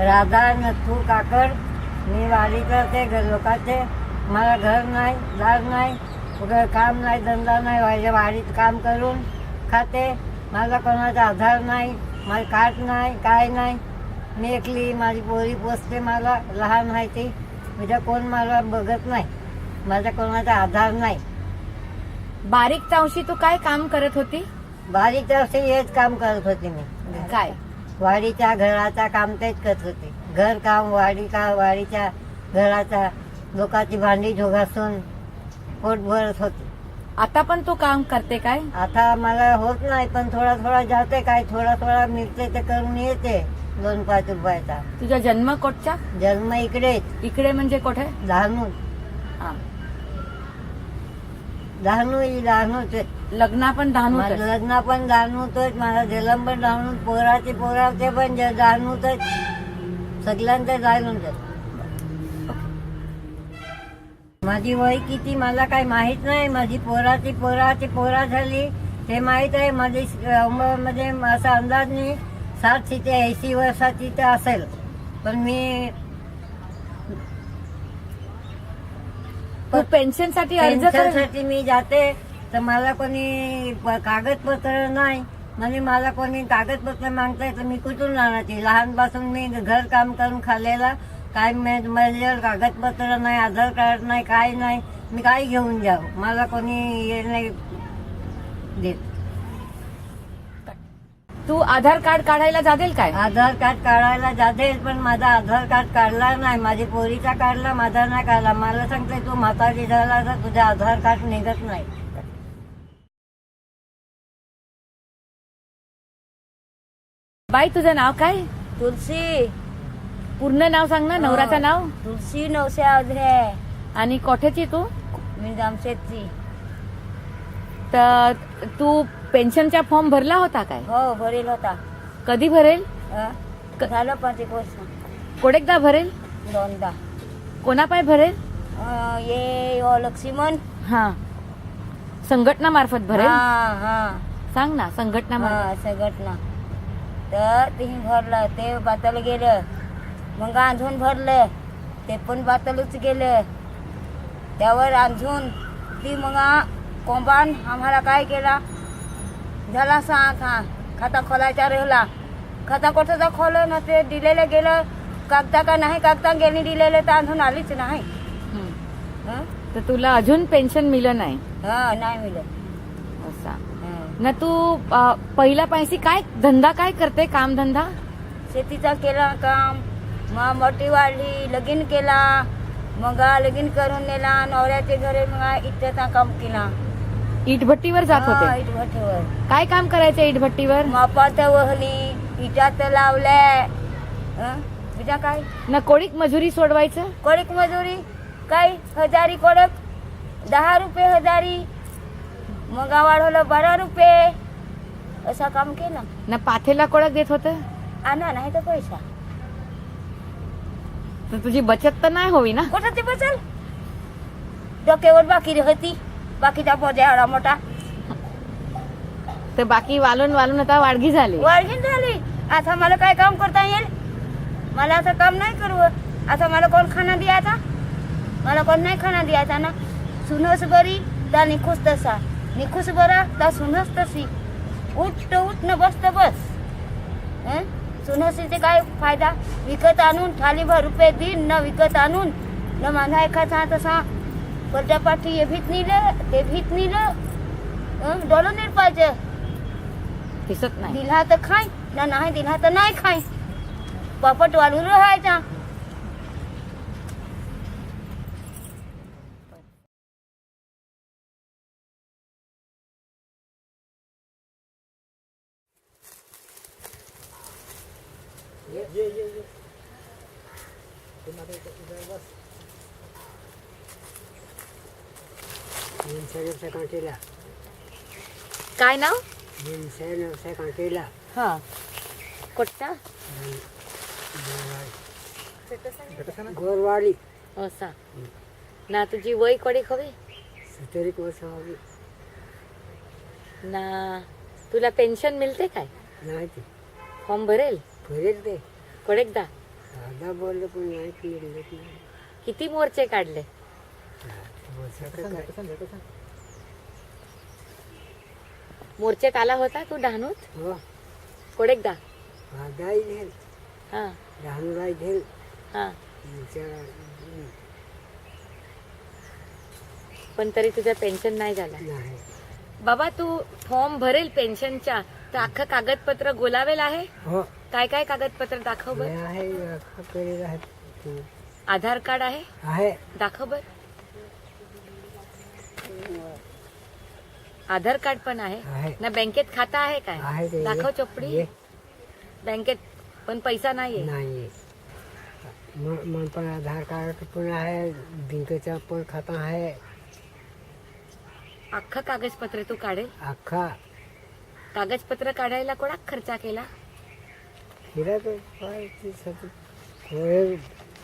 राधा नथू काकड. मी वाडी करते लोकांचे. मला घर नाही, दार नाही, कुठं काम नाही, धंदा नाही. माझ्या वाडीत काम करून खाते. माझा कोणाचा आधार नाही, माझं कार्ड नाही, काय नाही. मी एकली. माझी पोरी पोचते. मला लहान आहे ती. म्हणजे कोण मला बघत नाही. माझा कोणाचा आधार नाही. बारीक चावशी तू काय काम करत होती? बारीक असे हेच काम करत होते मी. काय? वाडीच्या घराचा काम तेच करत होते. घर काम, वाडीच्या घराचा लोकांची भांडी घासून पोट भरत होते. आता पण तू काम करते काय? आता मला होत नाही, पण थोडा थोडा जाते. काय थोडा थोडा मिळते ते करून येते. 2-5 रुपयाचा. तुझा जन्म कोटचा? जन्म इकडेच. इकडे म्हणजे कुठे? डहाणू. हा. डहाणूच. लग्न पण डहाणूच? माझं लग्न पण डहाणूतच. माझा जन्म पण डहाणूत. पोराचे पण डहाणूतच. सगळ्यांचं डहाणूतच. माझी वय किती मला काही माहित नाही. माझी पोरा झाली ते माहित आहे. माझी मध्ये असा अंदाज नाही 60 ते 80 वर्षाची तर असेल. पण मी तू पेन्शन साठी अर्ज कर. पेन्शनसाठी मी जाते तर मला कोणी कागदपत्र नाही. म्हणजे मला कोणी कागदपत्र मागताय तर मी कुठून आणायची? लहानपासून मी घर काम करून खाल्लेला. काय माझ्यावर कागदपत्र नाही, आधार कार्ड नाही, काय नाही. मी काय घेऊन जाऊ? मला कोणी हे नाही देत. तू आधार कार्ड काढायला जादेल काय? आधार कार्ड काढायला जातेल, पण माझा आधार कार्ड काढला नाही. माझी पोरीचा काढला, माझा नाही काढला. मला सांगते तू म्हातारी झाला तर तुझा आधार कार्ड निघत नाही. बाई तुझं नाव काय? तुलसी. पूर्ण नाव सांग ना. नवराचं नाव? तुलसी नवसे. आणि कोठ्याची तू? मी जामशेदची. तर तू पेन्शनचा फॉर्म भरला होता काय? हो, भरेल होता. कधी भरेल? झालं 5 वर्ष. कोडेकदा भरेल? 2दा. कोणा पाय भरेल? ये लक्ष्मण. हा. संघटना मार्फत भरेल? हा. सांग ना. संघटना मार्फत. संघटना. तर ते भरलं. ते बातल गेलं. मग आंधून भरलं. ते पण बातलच गेलं. त्यावर आंधून ती मग कोंबान आम्हाला काय केला? झाला 6 खाता खोलायचा राहिला. खाता कोटाचा खोलं ना ते दिलेलं गेलं. कागदा का नाही, कागदा गेली दिलेलं तर अजून आलीच नाही. तर तुला अजून पेन्शन मिळलं नाही? नाही मिळत. असा ना. तू पहिला पैसे काय धंदा काय करते? काम धंदा? शेतीचा केला काम. मग मोठी वाढली. लगीन केला. मग लगीन करून नेला. नवऱ्याच्या घरी मग इटचा काम केला. इटभट्टीवर जात होते? इटभट्टीवर. काय काम करायचं इटभट्टीवर? मापात वहली, इटात लावल्या. तुझ्या काय ना कोळीक मजुरी सोडवायचं? कोडीक मजुरी काय? हजारी कोडक 10 रुपये हजारी. मग वाढवलं 12 रुपये. असं काम केलं ना. पाथेला कोळक देत होतं? आणा नाही तर पैसा. तर तुझी बचत तर नाही होई ना? कुठं ते बचल? डोक्यावर बाकी होती. बाकीचा पोजा एवढा मोठा. तर बाकी वालून आता वाडगी झाली. वाळगीन झाली. आता मला काय काम करता येईल? मला असं काम नाही करू. आता मला कोण खाना द्यायचा? मला कोण नाही खाना द्यायचा ना. सुनस बरी तर निखुस तसा. निखुस बरा तर सुनस तशी. उठ न बसत बस. सुनसीचे काय फायदा? विकत आणून थालीभर रुपये दिन न विकत आणून न माझा एखादा तसा पलट्या पाठी हे भीत नेलं ते भीत नेलं. डोलं नाही पाहिजे. दिसत नाही. दिला तर खाय ना, नाही दिला तर नाही खाय. पापट वाळू राहायचा. काय नाव? हा. कोटचा? गोरवाडी. असा ना. तुझी वय कडे खवे? 70 वर्ष हवी. ना. तुला पेन्शन मिळते काय? नाही ते फॉर्म भरेल? भरेल ते. कोडेकदा दादा बोलले पण नाही मिळत नाही. किती मोर्चे काढले? मोर्चेत आला होता तू डहाणूत? हो कोडेकदा? गाई घेल हा लहान गाई घेल हा. पण तरी तुझं पेन्शन नाही झालं. नाही. बाबा तू फॉर्म भरेल पेन्शनच्या तर अख्खं कागदपत्र गोलावेल आहे. हो काय काय कागदपत्र दाखव बर. आहे करेल आहे. आधार कार्ड आहे आहे दाखव बर. आधार कार्ड पण आहे आहे ना. बँकेत खाता आहे काय? आहे ते. दाखव चोपडी. ये. बँकेत पण पैसा नाहीये. नाही मग पण आधार कार्ड पण आहे बँकेचा पण खाता आहे. अख्खं कागदपत्र तू काढेल. अख्खा कागदपत्र काढायला कोणा खर्चा केला? फिरा तो काय ते सगळं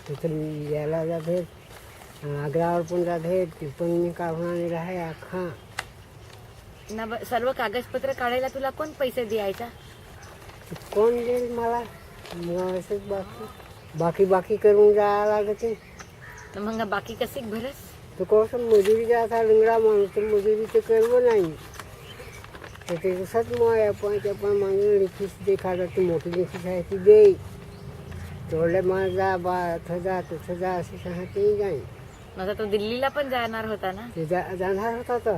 तिथं यायला जाते आग्रावर पण जाते ती पण मी काढून आणलेलं आहे अख्खा. ना सर्व कागदपत्र काढायला तुला कोण पैसे द्यायचा? कोण देईल मला? मग असंच बाकी बाकी करून जायला लागते. मग बाकी कशी भरस? तो कसं मजुरीचा असा लंगडा माणूस तर मजुरी तर करवं नाही. तर ते कसंच मग आपण ते पण मागून लिखीस देखाडा ती मोठी लिखीस आहे ती देई तेवढे मग जा बा तुझं जा असे सांगते जाईन. माझा तो दिल्लीला पण जाणार होता ना. ते जाणार होता तो.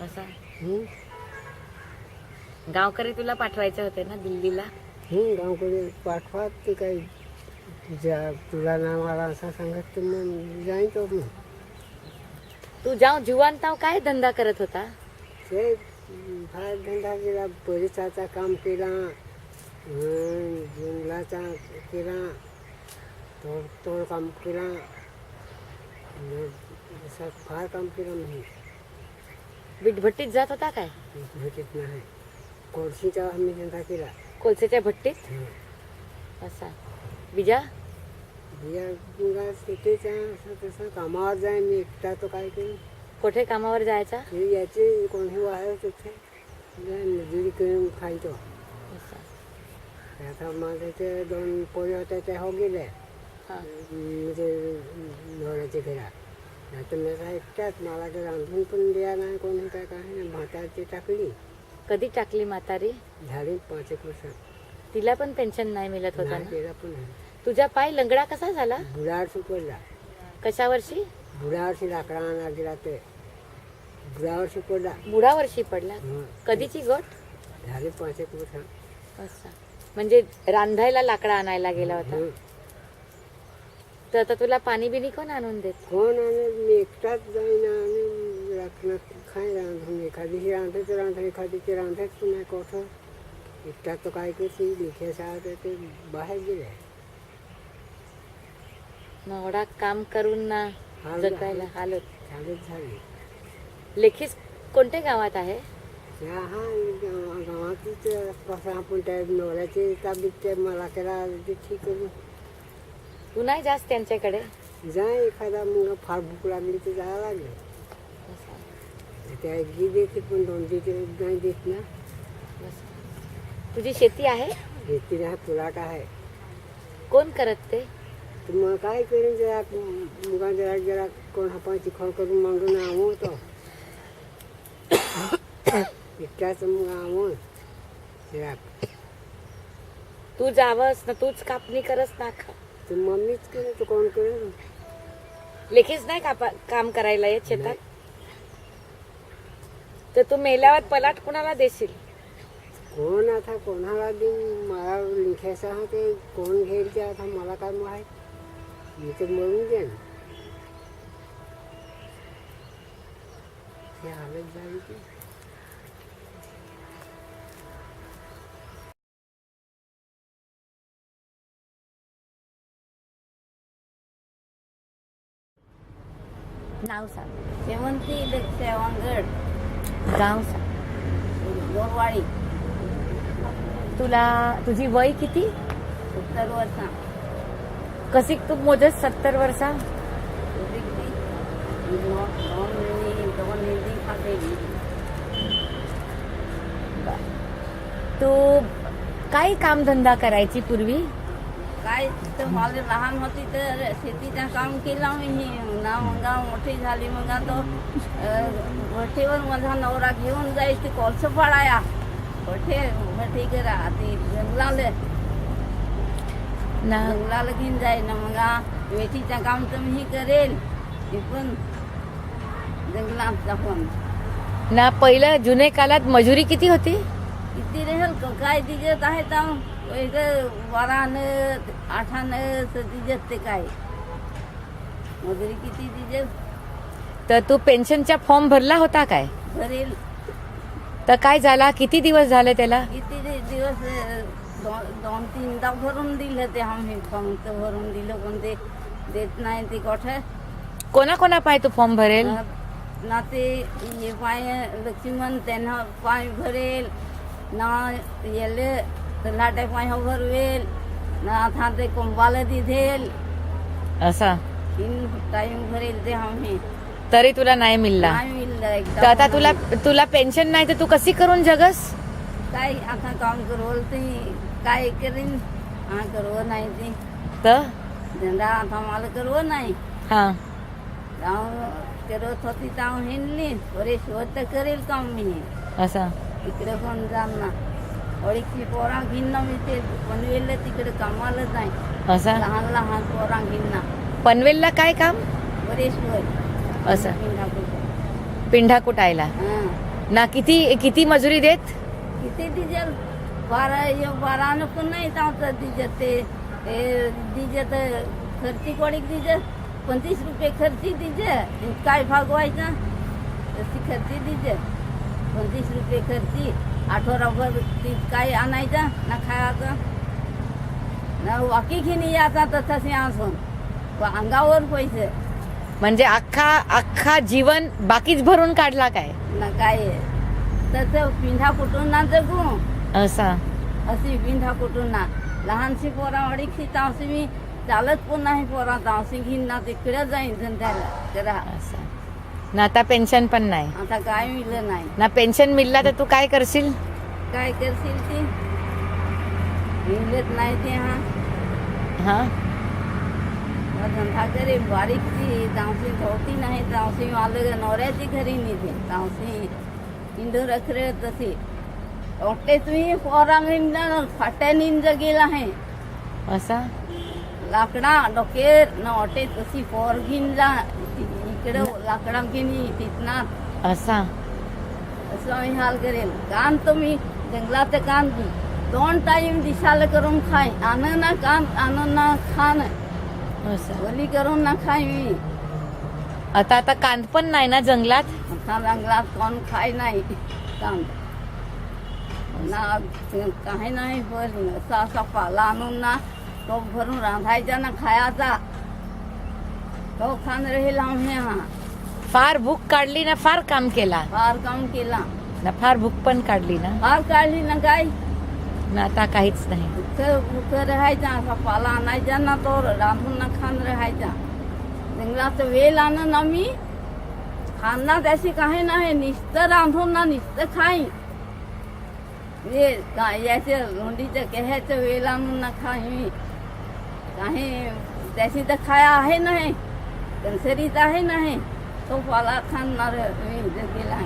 असा हं? गावकरी तुला पाठवायचे होते ना दिल्लीला. गावकडे पाठवा ते काही तुला ना मला असं सांगत तर मग जाईन तो मग. तू जाऊ जुवानताव काय धंदा करत होता? ते फार धंदा केला परिसराचा काम केला जंगलाचा केला तोड काम केला असं फार काम केलं नाही. विटभट्टीत जात होता काय? भेटत नाही. कोळशीचा आम्ही धंदा केला. कोळसेच्या भट्टीत. असा बिजा बिया शेतीचा असं तसं कामावर जाय मी एकटा तो काय केलं. कुठे कामावर जायचा? हे याचे कोणी वायर तिथे मजुरी करून खायचो. असा. आता माझे ते 2 पोळी होते ते हो गेले हा. म्हणजे नवऱ्याच्या घरात. आता मी आता एकट्यात मला तर रांधून पण द्या नाही कोणी काय काय नाही. म्हातारची टाकली कधी टाकली म्हातारी? झाली 5 एक वर्ष. तिला पण पेन्शन नाही मिळत होता नाही ना. केला पण तुझा पाय लंगडा कसा झाला? बुडावर पडला. कशावर्षी? बुडावरशी लाकडा आणा गेला ते बुडावरशी पडला. बुडावर्षी पडला. हं. कधीची गोष्ट? झाली 5 एक वर्ष. असा म्हणजे रांधायला लाकडा आणायला गेला होता. हं. तर आता तुला पाणी बिनी कोण आणून देत? कोण आणि मी एकटाच जाईन आणि राखणार खाय रांधून. एखादीशी रांधायचं रांधा एखादीची रांधायचं नाही कोठं. एकटाच तो काय करते लिखे साहेब ते बाहेर गेले. एवढा काम करून ना हाल जगायला हालत. चालत झाली. लेखीस कोणत्या गावात आहे? त्या हा गावातच आसपास आपण त्या नवऱ्याची ताबीत ते मला केला ते ठीक करू तू नाही जास्त त्यांच्याकडे? जाय एखादा मग फार भूक लागली तर जायला लागले. त्या एकदी देते पण 2 देते नाही देत ना. तुझी शेती आहे? शेती नाही पुलाट आहे. कोण करत ते? तर मग काय करेन जरा मुगा जरा जरा कोण हापाची खोड करून मागून आवं तो एकट्याच मग आवं जरा. तू जावस ना तूच कापणी करस ना. तर मम्मीच करेन तर कोण करेन. लेखीच नाही काम करायला येत शेतात? तर तू मेल्यावर पलाट कुणाला देशील? कोण आता कोणाला देईन. मला लिखायचं हा ते कोण घेईल ते आता मला काय माहीत. मी तर मरून देईन. हे हालत झाली की नाव सांग. शेवंती सेवांगड गाव सांग. गोरवाडी. तुला तुझी वय किती? 70 वर्षा. कशी तू मोजस 70 वर्षा? तू काय कामधंदा करायची पूर्वी? काय तर मला लहान होती तर शेतीचं काम केलं मी ना मग मोठी झाली मग तो भट्टीवर माझा नवरा घेऊन जायची कोळसं पडाया भट्टी करा ती जंगलाला ना घेऊन जाई ना मग वेठीचं काम तर मी करेल ती पण जंगलात पण ना पहिलं जुने काळात मजुरी किती होती? किती रेहल काय दिजत आहे तर 12 8 दिजत ते काय मजुरी किती दिजत तर तू पेन्शनचा फॉर्म भरला होता काय? भरेल तर काय झाला? किती दिवस झाले त्याला? किती दिवस 2-3दा भरून दिलं ते आम्ही फॉर्म तर भरून दिलं पण ते देत नाही ते कोठे कोणा पाय तू फॉर्म भरेल? ना ते हे पाय लक्ष्मण त्यांना पाय भरेल ना येले लाटे पाय भरवेल ना था ते कोंबाला दिधेल असा 3 टाइम भरेल ते आम्ही तरी तुला नाही मिळला. नाही मिळलं एकदा तर आता पण. तुला पेन्शन नाही तर तू कशी करून जगस? काय आता काम करवल ते काय करीन हा करव नाही ते तर धंदा आता मला करव नाही हा करत होती ताव हिंडली बरे शोध करेल काम मी असा तिकडे पण जाणार अडीचशे पोरा घेणं मी ते पनवेलला तिकडे कामाला नाही असा लहान पोरा घेणं पनवेलला काय काम? बरेश्वर असं पिंढा कुटायला हा ना किती मजुरी देत? किती डिझेल 12 पण नाही चावतं डिझेल ते डिझेल खर्ची कोडी डिझेल 25 रुपये खर्ची डिझेल काय भागवायचा तशी खर्ची डिझेल 25 रुपये खर्ची आठवडाभर ती काय आणायचा ना खायचा ना वाकी घेणे याचा तसाच असून अंगावर पैसे म्हणजे अख्खा जीवन बाकीच भरून काढला काय? ना काय तसं पिंढा कुठून ना जगू असा अशी पिंढा कुठून ना लहानशी पोरा अडीचशी तावशी मी चालत पण नाही पोरा तावशी घेईन ना तिकडे जाईन धंद्याला जरा असा ना आता पेन्शन पण नाही. आता काय मिळलं नाही ना पेन्शन मिळला तर तू काय करशील? काय करशील ते मिळत नाही ते हा धंदा करे बारीक ती तावशी होती नाही तावशी मला नवऱ्याची घरी नेते तावशी इंडो रखरे तसे ओटे तुम्ही पोरा फाट्या निंज गेला आहे असा लाकडा डोकेर न ओटे तशी पोर घेऊन जा इकडे लाकडा घेणी तिथना असा असं आम्ही हाल करेल कान तुम्ही जंगलात कान 2 टाइम दिशाला करून खाय आणन ना कान आणन ना खान असा ओली करून ना खाय मी आता कांद पण नाही ना जंगलात? आता जंगलात कोण खाय नाही कान ना काही नाही पण असा पाला आणून ना तो भरून रांधायचा ना खायचा तो खान राहील आम्ही हा फार भूक काढली ना फार काम केला फार काम केला ना फार भूक पण काढली ना फार काढली ना काय ना आता काहीच नाही. भूक राहायचा असा पाला आणायचा ना तो रांधून ना खान राहायचा जंगलात वेल आणून आम्ही खाना त्याशी काही नाही नुसतं रांधून ना नुसतं खाई याच्या लोंडीचं कह्याचं वेल आणून ना खाई काही त्याची तर खाया आहे नाही कणसरीत आहे नाही तो पाला खाणार गेला